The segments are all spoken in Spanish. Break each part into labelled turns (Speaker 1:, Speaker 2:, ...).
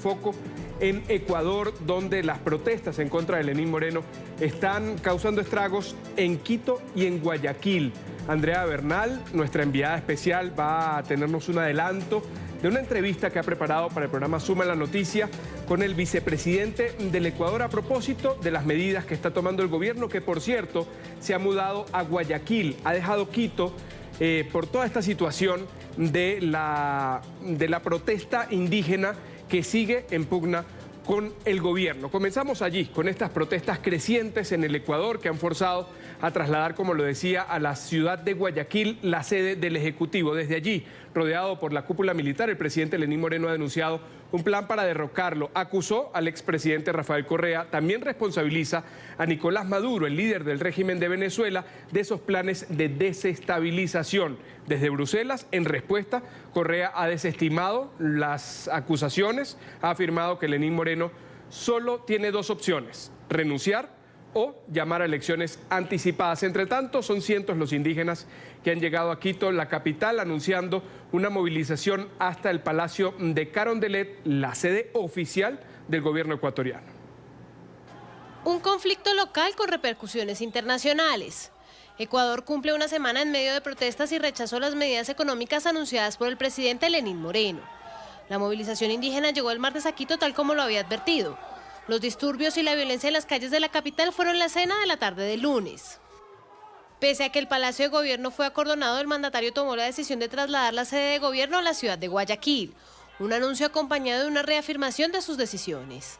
Speaker 1: foco en Ecuador, donde las protestas en contra de Lenín Moreno están causando estragos en Quito y en Guayaquil. Andrea Bernal, nuestra enviada especial, va a tenernos un adelanto de una entrevista que ha preparado para el programa Suma la Noticia con el vicepresidente del Ecuador a propósito de las medidas que está tomando el gobierno, que por cierto se ha mudado a Guayaquil, ha dejado Quito por toda esta situación de la protesta indígena que sigue en pugna con el gobierno. Comenzamos allí, con estas protestas crecientes en el Ecuador que han forzado a trasladar, como lo decía, a la ciudad de Guayaquil la sede del Ejecutivo. Desde allí, rodeado por la cúpula militar, el presidente Lenín Moreno ha denunciado un plan para derrocarlo. Acusó al expresidente Rafael Correa, también responsabiliza a Nicolás Maduro, el líder del régimen de Venezuela, de esos planes de desestabilización. Desde Bruselas, en respuesta, Correa ha desestimado las acusaciones, ha afirmado que Lenín Moreno solo tiene dos opciones: renunciar o llamar a elecciones anticipadas. Entre tanto, son cientos los indígenas que han llegado a Quito, la capital, anunciando una movilización hasta el Palacio de Carondelet, la sede oficial del gobierno ecuatoriano.
Speaker 2: Un conflicto local con repercusiones internacionales. Ecuador cumple una semana en medio de protestas y rechazó las medidas económicas anunciadas por el presidente Lenín Moreno. La movilización indígena llegó el martes a Quito tal como lo había advertido. Los disturbios y la violencia en las calles de la capital fueron la escena de la tarde del lunes. Pese a que el Palacio de Gobierno fue acordonado, el mandatario tomó la decisión de trasladar la sede de gobierno a la ciudad de Guayaquil. Un anuncio acompañado de una reafirmación de sus decisiones.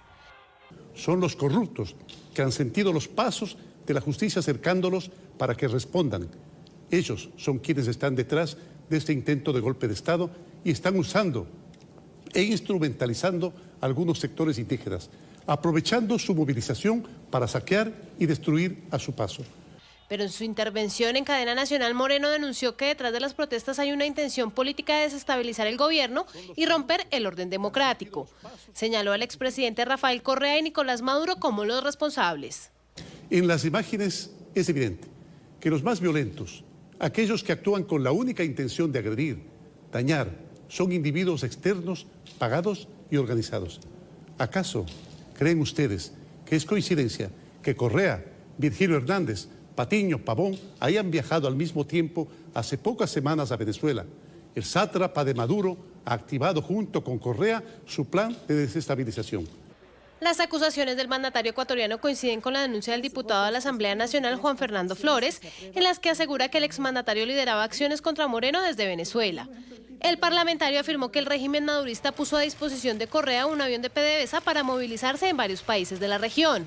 Speaker 3: Son los corruptos que han sentido los pasos de la justicia acercándolos para que respondan. Ellos son quienes están detrás de este intento de golpe de Estado y están usando e instrumentalizando a algunos sectores indígenas, aprovechando su movilización para saquear y destruir a su paso.
Speaker 2: Pero en su intervención en cadena nacional, Moreno denunció que detrás de las protestas hay una intención política de desestabilizar el gobierno y romper el orden democrático. Señaló al expresidente Rafael Correa y Nicolás Maduro como los responsables.
Speaker 3: En las imágenes es evidente que los más violentos, aquellos que actúan con la única intención de agredir, dañar, son individuos externos, pagados y organizados. ¿Acaso creen ustedes que es coincidencia que Correa, Virgilio Hernández, Patiño, Pavón hayan viajado al mismo tiempo hace pocas semanas a Venezuela? El sátrapa de Maduro ha activado junto con Correa su plan de desestabilización.
Speaker 2: Las acusaciones del mandatario ecuatoriano coinciden con la denuncia del diputado de la Asamblea Nacional, Juan Fernando Flores, en las que asegura que el exmandatario lideraba acciones contra Moreno desde Venezuela. El parlamentario afirmó que el régimen madurista puso a disposición de Correa un avión de PDVSA para movilizarse en varios países de la región.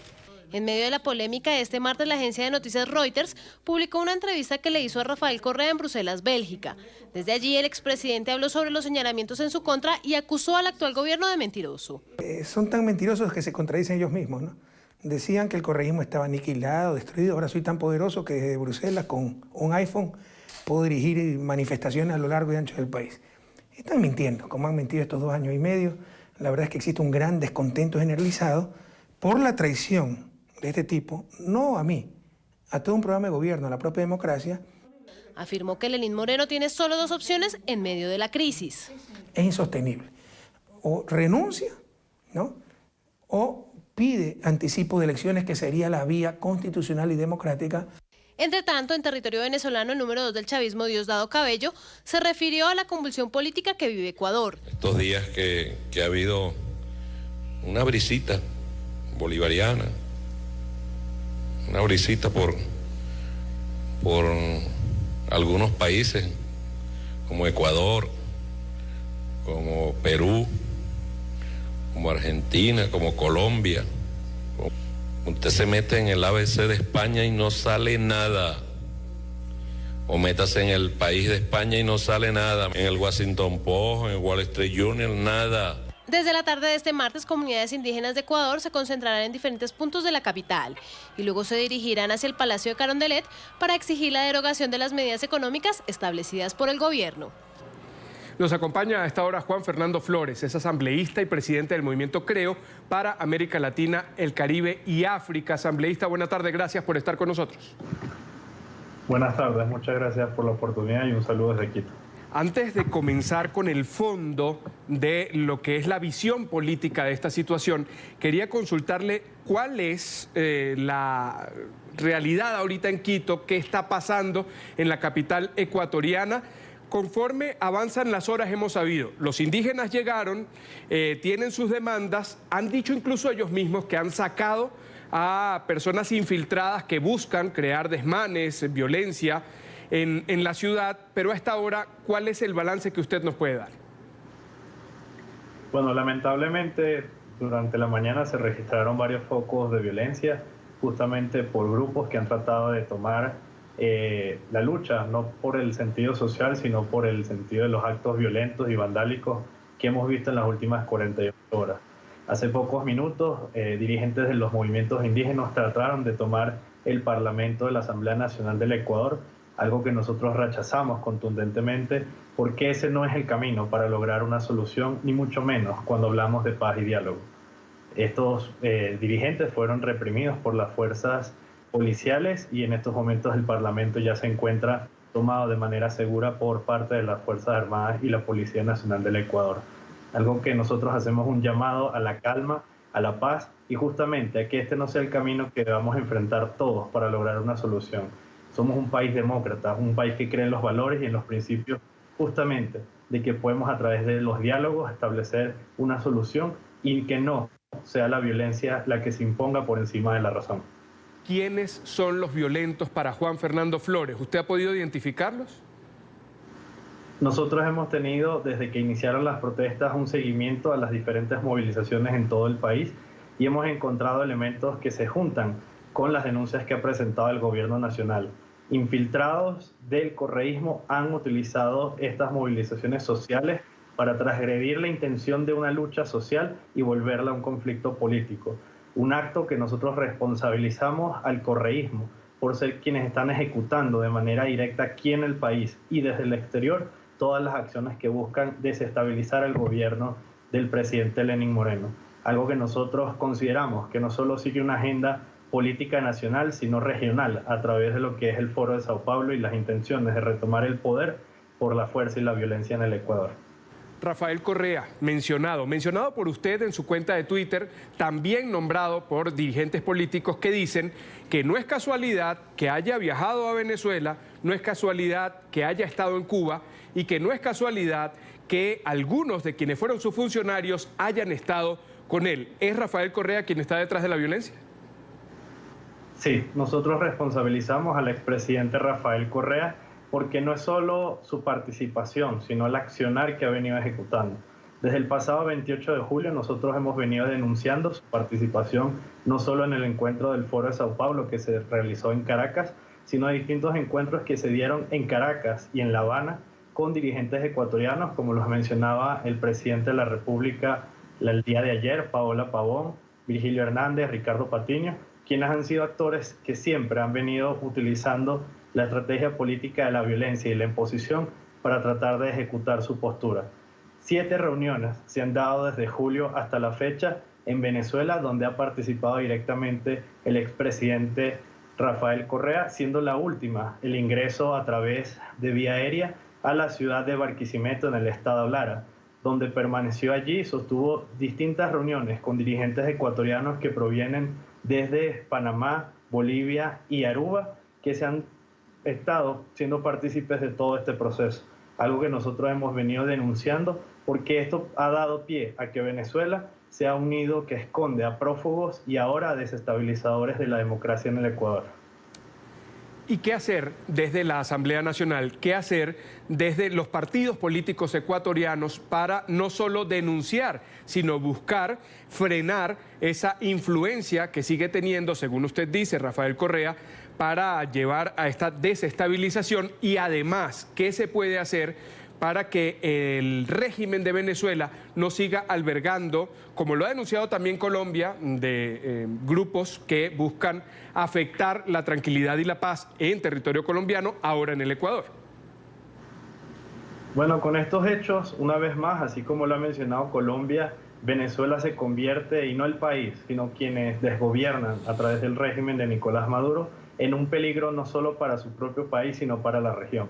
Speaker 2: En medio de la polémica, este martes la agencia de noticias Reuters publicó una entrevista que le hizo a Rafael Correa en Bruselas, Bélgica. Desde allí, el expresidente habló sobre los señalamientos en su contra y acusó al actual gobierno de mentiroso.
Speaker 4: Son tan mentirosos que se contradicen ellos mismos, ¿no? Decían que el correísmo estaba aniquilado, destruido. Ahora soy tan poderoso que desde Bruselas, con un iPhone, puedo dirigir manifestaciones a lo largo y ancho del país. Están mintiendo, como han mentido estos 2 años y medio. La verdad es que existe un gran descontento generalizado por la traición de este tipo, no a mí, a todo un programa de gobierno, a la propia democracia.
Speaker 2: Afirmó que Lenín Moreno tiene solo 2 opciones en medio de la crisis.
Speaker 4: Es insostenible. O renuncia, ¿no?, o pide anticipo de elecciones, que sería la vía constitucional y democrática.
Speaker 2: Entre tanto, en territorio venezolano, el número 2 del chavismo, Diosdado Cabello, se refirió a la convulsión política que vive Ecuador.
Speaker 5: Estos días que ha habido una brisita bolivariana, una brisita por algunos países como Ecuador, como Perú, como Argentina, como Colombia. Usted se mete en el ABC de España y no sale nada. O métase en el país de España y no sale nada. En el Washington Post, en el Wall Street Journal, nada.
Speaker 2: Desde la tarde de este martes, comunidades indígenas de Ecuador se concentrarán en diferentes puntos de la capital y luego se dirigirán hacia el Palacio de Carondelet para exigir la derogación de las medidas económicas establecidas por el gobierno.
Speaker 1: Nos acompaña a esta hora Juan Fernando Flores, es asambleísta y presidente del movimiento Creo para América Latina, el Caribe y África. Asambleísta, buenas tardes, gracias por estar con nosotros.
Speaker 6: Buenas tardes, muchas gracias por la oportunidad y un saludo desde Quito.
Speaker 1: Antes de comenzar con el fondo de lo que es la visión política de esta situación, quería consultarle cuál es la realidad ahorita en Quito, qué está pasando en la capital ecuatoriana. Conforme avanzan las horas hemos sabido, los indígenas llegaron, tienen sus demandas, han dicho incluso ellos mismos que han sacado a personas infiltradas que buscan crear desmanes, violencia en la ciudad, pero a esta hora, ¿cuál es el balance que usted nos puede dar?
Speaker 6: Bueno, lamentablemente durante la mañana se registraron varios focos de violencia, justamente por grupos que han tratado de tomar la lucha, no por el sentido social, sino por el sentido de los actos violentos y vandálicos que hemos visto en las últimas 48 horas. Hace pocos minutos, dirigentes de los movimientos indígenas trataron de tomar el Parlamento de la Asamblea Nacional del Ecuador, algo que nosotros rechazamos contundentemente, porque ese no es el camino para lograr una solución, ni mucho menos cuando hablamos de paz y diálogo. Estos dirigentes fueron reprimidos por las fuerzas policiales y en estos momentos el Parlamento ya se encuentra tomado de manera segura por parte de las Fuerzas Armadas y la Policía Nacional del Ecuador. Algo que nosotros hacemos un llamado a la calma, a la paz y justamente a que este no sea el camino que debamos enfrentar todos para lograr una solución. Somos un país demócrata, un país que cree en los valores y en los principios justamente de que podemos a través de los diálogos establecer una solución y que no sea la violencia la que se imponga por encima de la razón.
Speaker 1: ¿Quiénes son los violentos para Juan Fernando Flores? ¿Usted ha podido identificarlos?
Speaker 6: Nosotros hemos tenido, desde que iniciaron las protestas, un seguimiento a las diferentes movilizaciones en todo el país y hemos encontrado elementos que se juntan con las denuncias que ha presentado el gobierno nacional. Infiltrados del correísmo han utilizado estas movilizaciones sociales para transgredir la intención de una lucha social y volverla a un conflicto político. Un acto que nosotros responsabilizamos al correísmo por ser quienes están ejecutando de manera directa aquí en el país y desde el exterior todas las acciones que buscan desestabilizar el gobierno del presidente Lenín Moreno. Algo que nosotros consideramos que no solo sigue una agenda política nacional, sino regional, a través de lo que es el Foro de Sao Paulo y las intenciones de retomar el poder por la fuerza y la violencia en el Ecuador.
Speaker 1: Rafael Correa, mencionado por usted en su cuenta de Twitter, también nombrado por dirigentes políticos que dicen que no es casualidad que haya viajado a Venezuela, no es casualidad que haya estado en Cuba y que no es casualidad que algunos de quienes fueron sus funcionarios hayan estado con él. ¿Es Rafael Correa quien está detrás de la violencia?
Speaker 6: Sí, nosotros responsabilizamos al expresidente Rafael Correa porque no es solo su participación, sino el accionar que ha venido ejecutando. Desde el pasado 28 de julio nosotros hemos venido denunciando su participación no solo en el encuentro del Foro de Sao Paulo que se realizó en Caracas, sino a distintos encuentros que se dieron en Caracas y en La Habana con dirigentes ecuatorianos, como los mencionaba el presidente de la República el día de ayer, Paola Pavón, Virgilio Hernández, Ricardo Patiño, quienes han sido actores que siempre han venido utilizando la estrategia política de la violencia y la imposición para tratar de ejecutar su postura. 7 reuniones se han dado desde julio hasta la fecha en Venezuela, donde ha participado directamente el expresidente Rafael Correa, siendo la última el ingreso a través de vía aérea a la ciudad de Barquisimeto en el estado Lara, donde permaneció allí y sostuvo distintas reuniones con dirigentes ecuatorianos que provienen desde Panamá, Bolivia y Aruba, que se han estado siendo partícipes de todo este proceso. Algo que nosotros hemos venido denunciando porque esto ha dado pie a que Venezuela sea un nido que esconde a prófugos y ahora a desestabilizadores de la democracia en el Ecuador.
Speaker 1: ¿Y qué hacer desde la Asamblea Nacional? ¿Qué hacer desde los partidos políticos ecuatorianos para no solo denunciar, sino buscar frenar esa influencia que sigue teniendo, según usted dice, Rafael Correa, para llevar a esta desestabilización? Y además, ¿qué se puede hacer para que el régimen de Venezuela no siga albergando, como lo ha denunciado también Colombia, de grupos que buscan afectar la tranquilidad y la paz en territorio colombiano, ahora en el Ecuador?
Speaker 6: Bueno, con estos hechos, una vez más, así como lo ha mencionado Colombia, Venezuela se convierte, y no el país, sino quienes desgobiernan a través del régimen de Nicolás Maduro, en un peligro no solo para su propio país, sino para la región.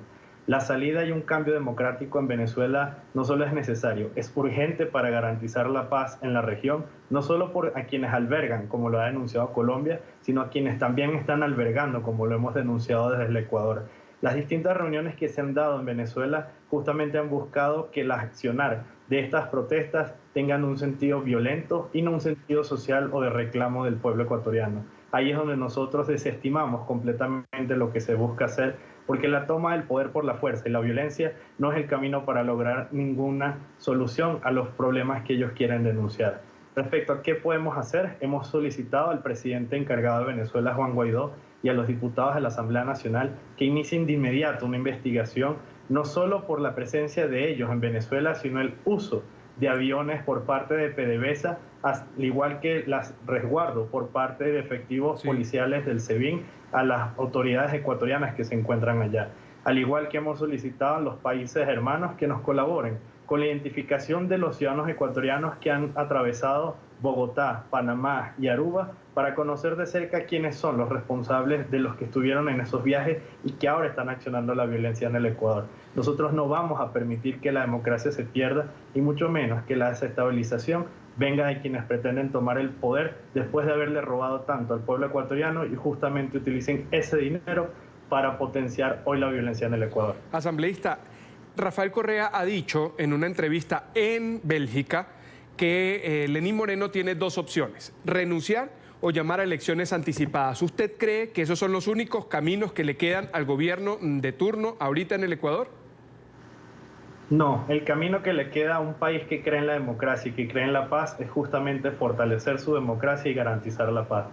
Speaker 6: La salida y un cambio democrático en Venezuela no solo es necesario, es urgente para garantizar la paz en la región, no solo por a quienes albergan, como lo ha denunciado Colombia, sino a quienes también están albergando, como lo hemos denunciado desde el Ecuador. Las distintas reuniones que se han dado en Venezuela justamente han buscado que el accionar de estas protestas tengan un sentido violento y no un sentido social o de reclamo del pueblo ecuatoriano. Ahí es donde nosotros desestimamos completamente lo que se busca hacer, porque la toma del poder por la fuerza y la violencia no es el camino para lograr ninguna solución a los problemas que ellos quieren denunciar. Respecto a qué podemos hacer, hemos solicitado al presidente encargado de Venezuela, Juan Guaidó, y a los diputados de la Asamblea Nacional que inicien de inmediato una investigación, no solo por la presencia de ellos en Venezuela, sino el uso de aviones por parte de PDVSA, al igual que las resguardo por parte de efectivos policiales del SEBIN a las autoridades ecuatorianas que se encuentran allá. Al igual que hemos solicitado a los países hermanos que nos colaboren con la identificación de los ciudadanos ecuatorianos que han atravesado Bogotá, Panamá y Aruba para conocer de cerca quiénes son los responsables de los que estuvieron en esos viajes y que ahora están accionando la violencia en el Ecuador. Nosotros no vamos a permitir que la democracia se pierda y mucho menos que la desestabilización venga de quienes pretenden tomar el poder después de haberle robado tanto al pueblo ecuatoriano y justamente utilicen ese dinero para potenciar hoy la violencia en el Ecuador.
Speaker 1: Asambleísta, Rafael Correa ha dicho en una entrevista en Bélgica que Lenín Moreno tiene dos opciones: renunciar o llamar a elecciones anticipadas. ¿Usted cree que esos son los únicos caminos que le quedan al gobierno de turno ahorita en el Ecuador?
Speaker 6: No, el camino que le queda a un país que cree en la democracia y que cree en la paz es justamente fortalecer su democracia y garantizar la paz.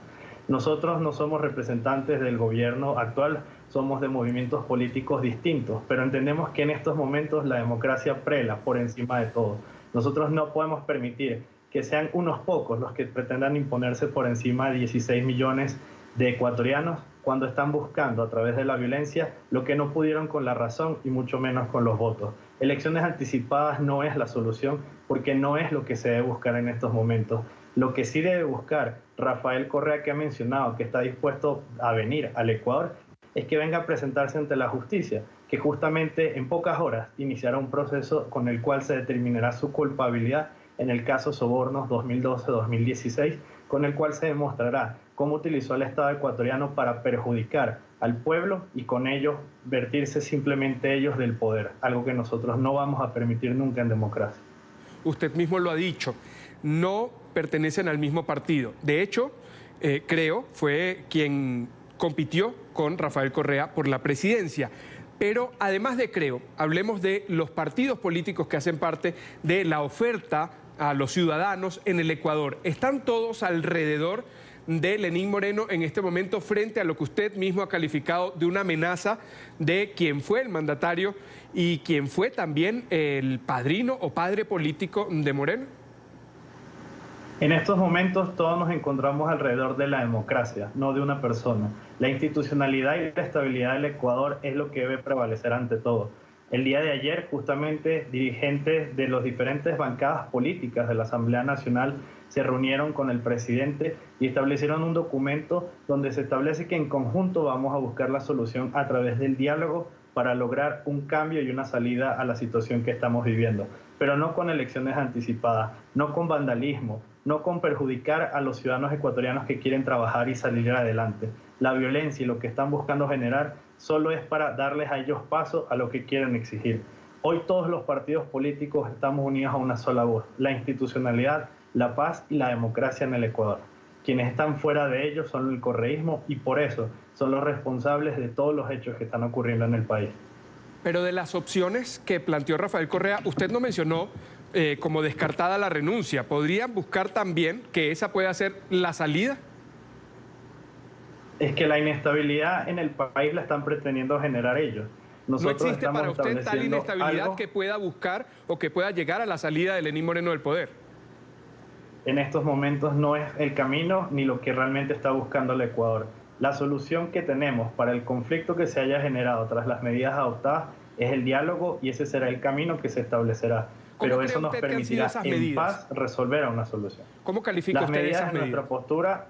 Speaker 6: Nosotros no somos representantes del gobierno actual, somos de movimientos políticos distintos, pero entendemos que en estos momentos la democracia prela por encima de todo. Nosotros no podemos permitir que sean unos pocos los que pretendan imponerse por encima de 16 millones de ecuatorianos cuando están buscando a través de la violencia lo que no pudieron con la razón y mucho menos con los votos. Elecciones anticipadas no es la solución porque no es lo que se debe buscar en estos momentos. Lo que sí debe buscar Rafael Correa, que ha mencionado que está dispuesto a venir al Ecuador, es que venga a presentarse ante la justicia, que justamente en pocas horas iniciará un proceso con el cual se determinará su culpabilidad en el caso Sobornos 2012-2016, con el cual se demostrará cómo utilizó al Estado ecuatoriano para perjudicar al pueblo y con ello vertirse simplemente ellos del poder, algo que nosotros no vamos a permitir nunca en democracia.
Speaker 1: Usted mismo lo ha dicho, no pertenecen al mismo partido. De hecho, creo, fue quien compitió con Rafael Correa por la presidencia. Pero además de Creo, hablemos de los partidos políticos que hacen parte de la oferta a los ciudadanos en el Ecuador. ¿Están todos alrededor de Lenín Moreno en este momento frente a lo que usted mismo ha calificado de una amenaza de quien fue el mandatario y quien fue también el padrino o padre político de Moreno?
Speaker 6: En estos momentos todos nos encontramos alrededor de la democracia, no de una persona. La institucionalidad y la estabilidad del Ecuador es lo que debe prevalecer ante todo. El día de ayer, justamente, dirigentes de las diferentes bancadas políticas de la Asamblea Nacional se reunieron con el presidente y establecieron un documento donde se establece que en conjunto vamos a buscar la solución a través del diálogo para lograr un cambio y una salida a la situación que estamos viviendo. Pero no con elecciones anticipadas, no con vandalismo, no con perjudicar a los ciudadanos ecuatorianos que quieren trabajar y salir adelante. La violencia y lo que están buscando generar solo es para darles a ellos paso a lo que quieren exigir. Hoy todos los partidos políticos estamos unidos a una sola voz: la institucionalidad, la paz y la democracia en el Ecuador. Quienes están fuera de ellos son el correísmo y por eso son los responsables de todos los hechos que están ocurriendo en el país.
Speaker 1: Pero de las opciones que planteó Rafael Correa, usted no mencionó como descartada la renuncia. ¿Podrían buscar también que esa pueda ser la salida?
Speaker 6: Es que la inestabilidad en el país la están pretendiendo generar ellos.
Speaker 1: Nosotros ¿no existe para usted tal inestabilidad que pueda buscar o que pueda llegar a la salida de Lenín Moreno del poder?
Speaker 6: En estos momentos no es el camino ni lo que realmente está buscando el Ecuador. La solución que tenemos para el conflicto que se haya generado tras las medidas adoptadas es el diálogo y ese será el camino que se establecerá. Pero eso nos permitirá en paz resolver una solución.
Speaker 1: ¿Cómo califica usted esas medidas?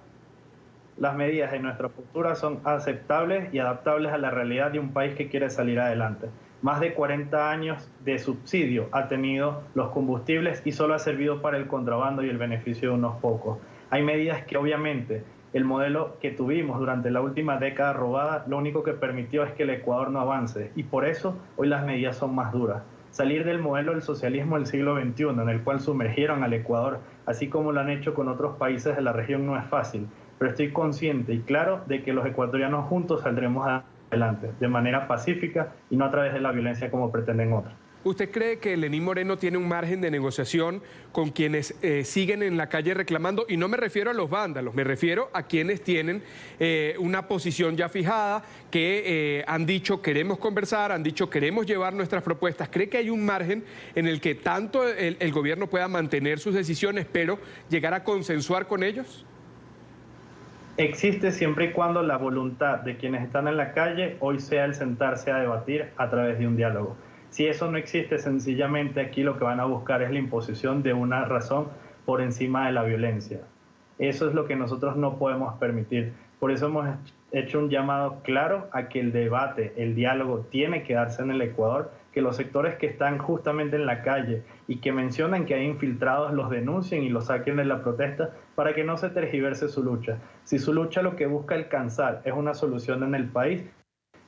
Speaker 6: Las medidas de nuestra postura son aceptables y adaptables a la realidad de un país que quiere salir adelante. Más de 40 años de subsidio ha tenido los combustibles y solo ha servido para el contrabando y el beneficio de unos pocos. Hay medidas que obviamente el modelo que tuvimos durante la última década robada, lo único que permitió es que el Ecuador no avance, y por eso hoy las medidas son más duras. Salir del modelo del socialismo del siglo XXI, en el cual sumergieron al Ecuador, así como lo han hecho con otros países de la región, no es fácil, pero estoy consciente y claro de que los ecuatorianos juntos saldremos adelante, de manera pacífica y no a través de la violencia como pretenden otros.
Speaker 1: ¿Usted cree que Lenín Moreno tiene un margen de negociación con quienes siguen en la calle reclamando? Y no me refiero a los vándalos, me refiero a quienes tienen una posición ya fijada, que han dicho queremos conversar, han dicho queremos llevar nuestras propuestas. ¿Cree que hay un margen en el que tanto el gobierno pueda mantener sus decisiones, pero llegar a consensuar con ellos?
Speaker 6: Existe siempre y cuando la voluntad de quienes están en la calle hoy sea el sentarse a debatir a través de un diálogo. Si eso no existe, sencillamente aquí lo que van a buscar es la imposición de una razón por encima de la violencia. Eso es lo que nosotros no podemos permitir. Por eso hemos hecho un llamado claro a que el debate, el diálogo tiene que darse en el Ecuador, que los sectores que están justamente en la calle y que mencionan que hay infiltrados los denuncien y los saquen de la protesta para que no se tergiverse su lucha. Si su lucha lo que busca alcanzar es una solución en el país,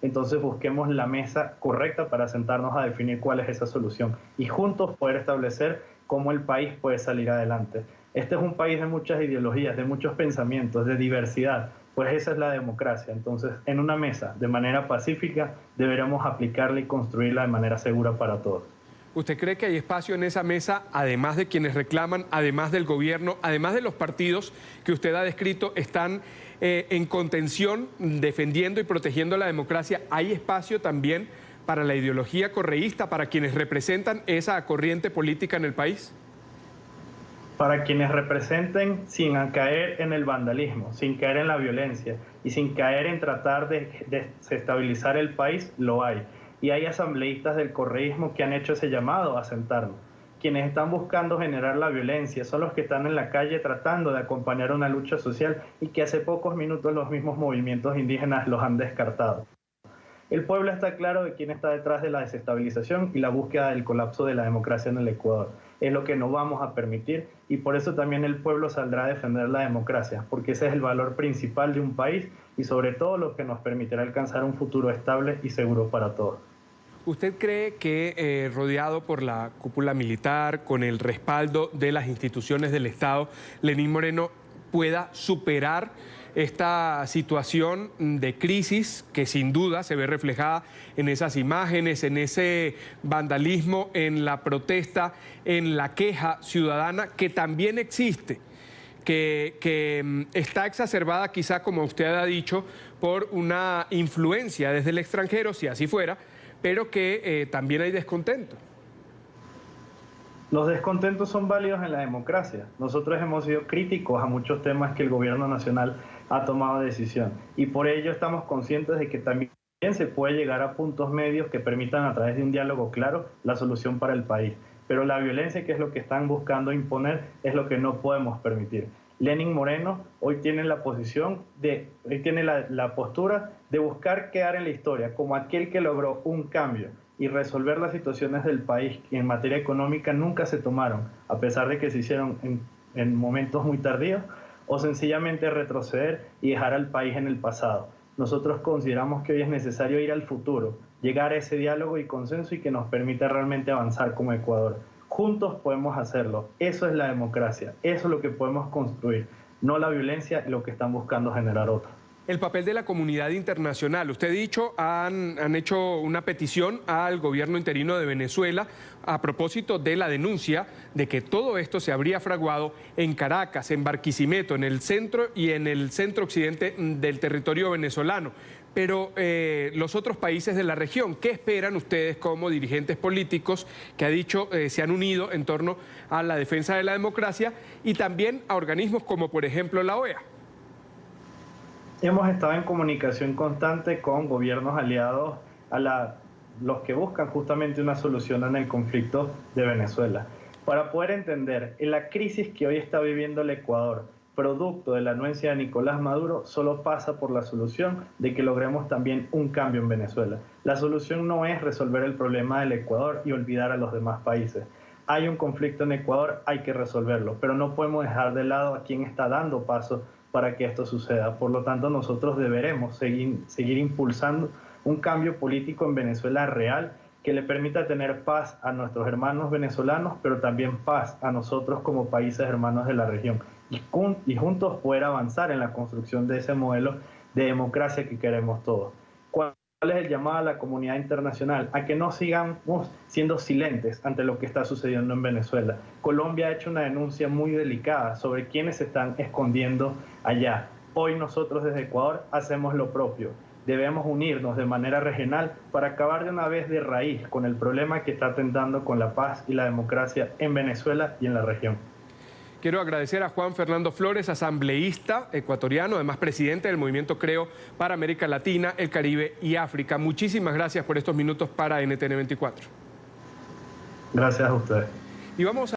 Speaker 6: entonces busquemos la mesa correcta para sentarnos a definir cuál es esa solución y juntos poder establecer cómo el país puede salir adelante. Este es un país de muchas ideologías, de muchos pensamientos, de diversidad, pues esa es la democracia. Entonces, en una mesa, de manera pacífica, deberemos aplicarla y construirla de manera segura para todos.
Speaker 1: ¿Usted cree que hay espacio en esa mesa, además de quienes reclaman, además del gobierno, además de los partidos que usted ha descrito, están en contención, defendiendo y protegiendo la democracia? ¿Hay espacio también para la ideología correísta, para quienes representan esa corriente política en el país?
Speaker 6: Para quienes representen sin caer en el vandalismo, sin caer en la violencia y sin caer en tratar de desestabilizar el país, lo hay. Y hay asambleístas del correísmo que han hecho ese llamado a sentarnos. Quienes están buscando generar la violencia son los que están en la calle tratando de acompañar una lucha social y que hace pocos minutos los mismos movimientos indígenas los han descartado. El pueblo está claro de quién está detrás de la desestabilización y la búsqueda del colapso de la democracia en el Ecuador. Es lo que no vamos a permitir y por eso también el pueblo saldrá a defender la democracia, porque ese es el valor principal de un país y sobre todo lo que nos permitirá alcanzar un futuro estable y seguro para todos.
Speaker 1: ¿Usted cree que rodeado por la cúpula militar, con el respaldo de las instituciones del Estado, Lenín Moreno pueda superar esta situación de crisis que sin duda se ve reflejada en esas imágenes, en ese vandalismo, en la protesta, en la queja ciudadana que también existe, que está exacerbada quizá, como usted ha dicho, por una influencia desde el extranjero, si así fuera, pero que también hay descontento?
Speaker 6: Los descontentos son válidos en la democracia. Nosotros hemos sido críticos a muchos temas que el gobierno nacional ha tomado decisión y por ello estamos conscientes de que también se puede llegar a puntos medios que permitan a través de un diálogo claro la solución para el país. Pero la violencia, que es lo que están buscando imponer, es lo que no podemos permitir. Lenín Moreno hoy tiene la posición la postura de buscar quedar en la historia como aquel que logró un cambio y resolver las situaciones del país que en materia económica nunca se tomaron, a pesar de que se hicieron en momentos muy tardíos, o sencillamente retroceder y dejar al país en el pasado. Nosotros consideramos que hoy es necesario ir al futuro, llegar a ese diálogo y consenso y que nos permita realmente avanzar como Ecuador. Juntos podemos hacerlo. Eso es la democracia. Eso es lo que podemos construir. No la violencia y lo que están buscando generar otros.
Speaker 1: El papel de la comunidad internacional. Usted ha dicho, han hecho una petición al gobierno interino de Venezuela a propósito de la denuncia de que todo esto se habría fraguado en Caracas, en Barquisimeto, en el centro y en el centro occidente del territorio venezolano. Pero los otros países de la región, ¿qué esperan ustedes como dirigentes políticos que ha dicho se han unido en torno a la defensa de la democracia y también a organismos como por ejemplo la OEA?
Speaker 6: Hemos estado en comunicación constante con gobiernos aliados a los que buscan justamente una solución en el conflicto de Venezuela, para poder entender en la crisis que hoy está viviendo el Ecuador, producto de la anuencia de Nicolás Maduro, solo pasa por la solución de que logremos también un cambio en Venezuela. La solución no es resolver el problema del Ecuador y olvidar a los demás países. Hay un conflicto en Ecuador, hay que resolverlo, pero no podemos dejar de lado a quien está dando paso para que esto suceda. Por lo tanto, nosotros deberemos seguir impulsando un cambio político en Venezuela real que le permita tener paz a nuestros hermanos venezolanos, pero también paz a nosotros como países hermanos de la región. Y juntos poder avanzar en la construcción de ese modelo de democracia que queremos todos. ¿Cuál es el llamado a la comunidad internacional? A que no sigamos siendo silentes ante lo que está sucediendo en Venezuela. Colombia ha hecho una denuncia muy delicada sobre quienes se están escondiendo allá. Hoy nosotros desde Ecuador hacemos lo propio. Debemos unirnos de manera regional para acabar de una vez de raíz con el problema que está atentando con la paz y la democracia en Venezuela y en la región.
Speaker 1: Quiero agradecer a Juan Fernando Flores, asambleísta ecuatoriano, además presidente del movimiento Creo para América Latina, el Caribe y África. Muchísimas gracias por estos minutos para NTN 24.
Speaker 6: Gracias a ustedes.
Speaker 1: Y vamos a